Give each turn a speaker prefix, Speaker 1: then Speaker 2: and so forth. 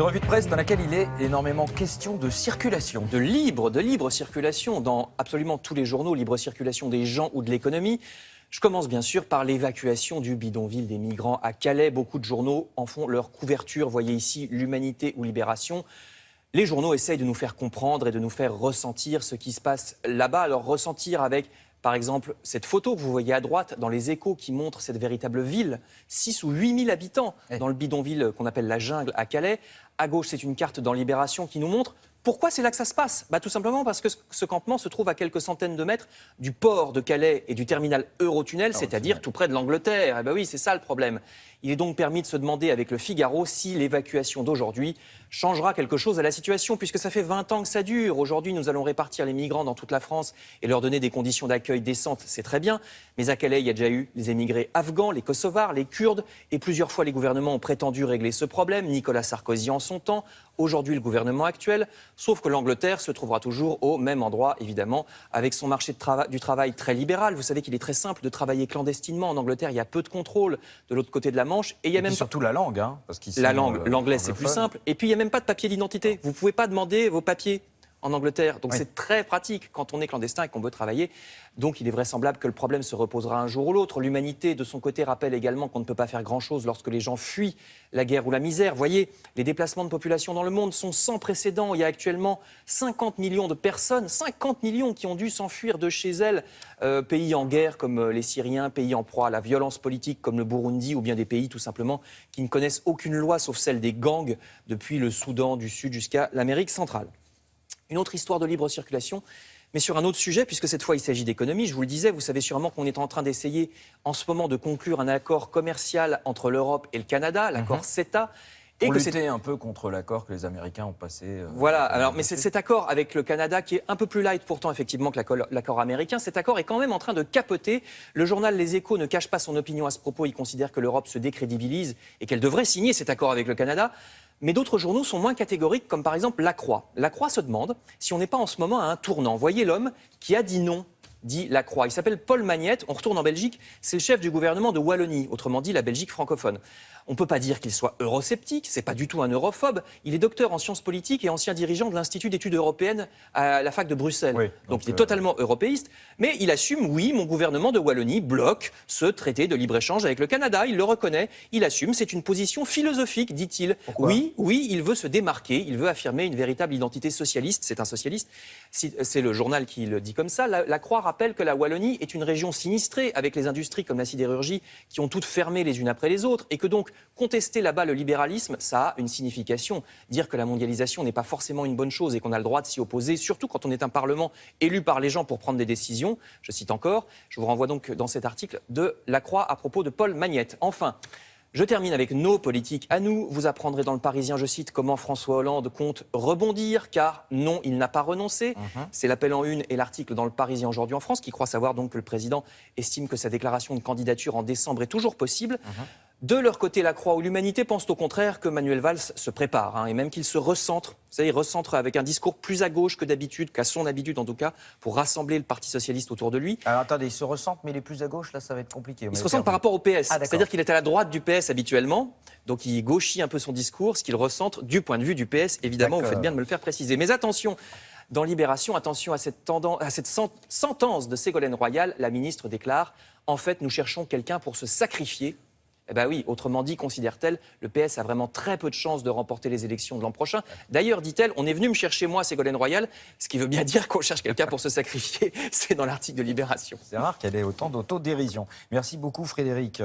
Speaker 1: revue de presse dans laquelle il est énormément question de circulation.
Speaker 2: De libre circulation dans absolument tous les journaux, libre circulation des gens ou de l'économie. Je commence bien sûr par l'évacuation du bidonville des migrants à Calais. Beaucoup de journaux en font leur couverture. Voyez ici l'Humanité ou Libération. Les journaux essayent de nous faire comprendre et de nous faire ressentir ce qui se passe là-bas. Alors ressentir avec, par exemple, cette photo que vous voyez à droite dans les Échos qui montre cette véritable ville, 6 ou 8 000 habitants dans le bidonville qu'on appelle la jungle à Calais. À gauche, c'est une carte dans Libération qui nous montre pourquoi c'est là que ça se passe. Tout simplement parce que ce campement se trouve à quelques centaines de mètres du port de Calais et du terminal Eurotunnel, c'est-à-dire tout près de l'Angleterre. Oui, c'est ça le problème. Il est donc permis de se demander avec le Figaro si l'évacuation d'aujourd'hui changera quelque chose à la situation, puisque ça fait 20 ans que ça dure. Aujourd'hui, nous allons répartir les migrants dans toute la France et leur donner des conditions d'accueil décentes, c'est très bien. Mais à Calais, il y a déjà eu les émigrés afghans, les Kosovars, les Kurdes, et plusieurs fois les gouvernements ont prétendu régler ce problème. Nicolas Sarkozy en son temps, aujourd'hui le gouvernement actuel. Sauf que l'Angleterre se trouvera toujours au même endroit, évidemment, avec son marché du travail très libéral. Vous savez qu'il est très simple de travailler clandestinement. En Angleterre, il y a peu de contrôle de l'autre côté de la Manche. Et il y a même
Speaker 1: surtout la langue, parce qu'ils sont
Speaker 2: l'anglais, c'est plus simple. Et puis, il n'y a même pas de papier d'identité. Vous ne pouvez pas demander vos papiers en Angleterre. Donc, c'est très pratique quand on est clandestin et qu'on veut travailler. Donc, il est vraisemblable que le problème se reposera un jour ou l'autre. L'Humanité, de son côté, rappelle également qu'on ne peut pas faire grand-chose lorsque les gens fuient la guerre ou la misère. Voyez, les déplacements de population dans le monde sont sans précédent. Il y a actuellement 50 millions de personnes, 50 millions qui ont dû s'enfuir de chez elles, pays en guerre comme les Syriens, pays en proie à la violence politique comme le Burundi, ou bien des pays tout simplement qui ne connaissent aucune loi sauf celle des gangs depuis le Soudan du Sud jusqu'à l'Amérique centrale. Une autre histoire de libre circulation, mais sur un autre sujet, puisque cette fois il s'agit d'économie. Je vous le disais, vous savez sûrement qu'on est en train d'essayer en ce moment de conclure un accord commercial entre l'Europe et le Canada, l'accord CETA.
Speaker 1: Et que c'était un peu contre l'accord que les Américains ont passé.
Speaker 2: Voilà, alors, mais c'est cet accord avec le Canada qui est un peu plus light pourtant effectivement que l'accord américain. Cet accord est quand même en train de capoter. Le journal Les Échos ne cache pas son opinion à ce propos. Il considère que l'Europe se décrédibilise et qu'elle devrait signer cet accord avec le Canada. Mais d'autres journaux sont moins catégoriques, comme par exemple La Croix. La Croix se demande si on n'est pas en ce moment à un tournant. Voyez l'homme qui a dit non, dit La Croix. Il s'appelle Paul Magnette, on retourne en Belgique, c'est le chef du gouvernement de Wallonie, autrement dit la Belgique francophone. On ne peut pas dire qu'il soit eurosceptique, c'est pas du tout un europhobe. Il est docteur en sciences politiques et ancien dirigeant de l'Institut d'études européennes à la fac de Bruxelles. Oui, donc il est totalement européiste, mais il assume, oui, mon gouvernement de Wallonie bloque ce traité de libre-échange avec le Canada. Il le reconnaît, il assume, c'est une position philosophique, dit-il. Oui, il veut se démarquer, il veut affirmer une véritable identité socialiste, c'est un socialiste. C'est le journal qui le dit comme ça. La Croix rappelle que la Wallonie est une région sinistrée avec les industries comme la sidérurgie qui ont toutes fermé les unes après les autres et que donc contester là-bas le libéralisme, ça a une signification. Dire que la mondialisation n'est pas forcément une bonne chose et qu'on a le droit de s'y opposer, surtout quand on est un Parlement élu par les gens pour prendre des décisions. Je cite encore, je vous renvoie donc dans cet article de La Croix à propos de Paul Magnette. Enfin, je termine avec nos politiques à nous. Vous apprendrez dans le Parisien, je cite, comment François Hollande compte rebondir, car non, il n'a pas renoncé. C'est l'appel en une et l'article dans le Parisien aujourd'hui en France qui croit savoir donc que le président estime que sa déclaration de candidature en décembre est toujours possible. De leur côté, La Croix ou l'Humanité pensent au contraire que Manuel Valls se prépare et même qu'il se recentre. Vous savez, il recentre avec un discours plus à gauche que d'habitude, qu'à son habitude en tout cas, pour rassembler le Parti socialiste autour de lui.
Speaker 1: Alors attendez, il se recentre, mais il est plus à gauche, là ça va être compliqué.
Speaker 2: Il se recentre par rapport au PS, c'est-à-dire qu'il est à la droite du PS habituellement, donc il gauchit un peu son discours, ce qu'il recentre du point de vue du PS, évidemment, vous faites bien de me le faire préciser. Mais attention, dans Libération, attention à cette sentence de Ségolène Royal, la ministre déclare « En fait, nous cherchons quelqu'un pour se sacrifier ». Eh bien oui, autrement dit, considère-t-elle, le PS a vraiment très peu de chances de remporter les élections de l'an prochain. D'ailleurs, dit-elle, on est venu me chercher moi, Ségolène Royal, ce qui veut bien dire qu'on cherche quelqu'un pour se sacrifier. C'est dans l'article de Libération.
Speaker 1: C'est rare qu'elle ait autant d'autodérision. Merci beaucoup Frédéric.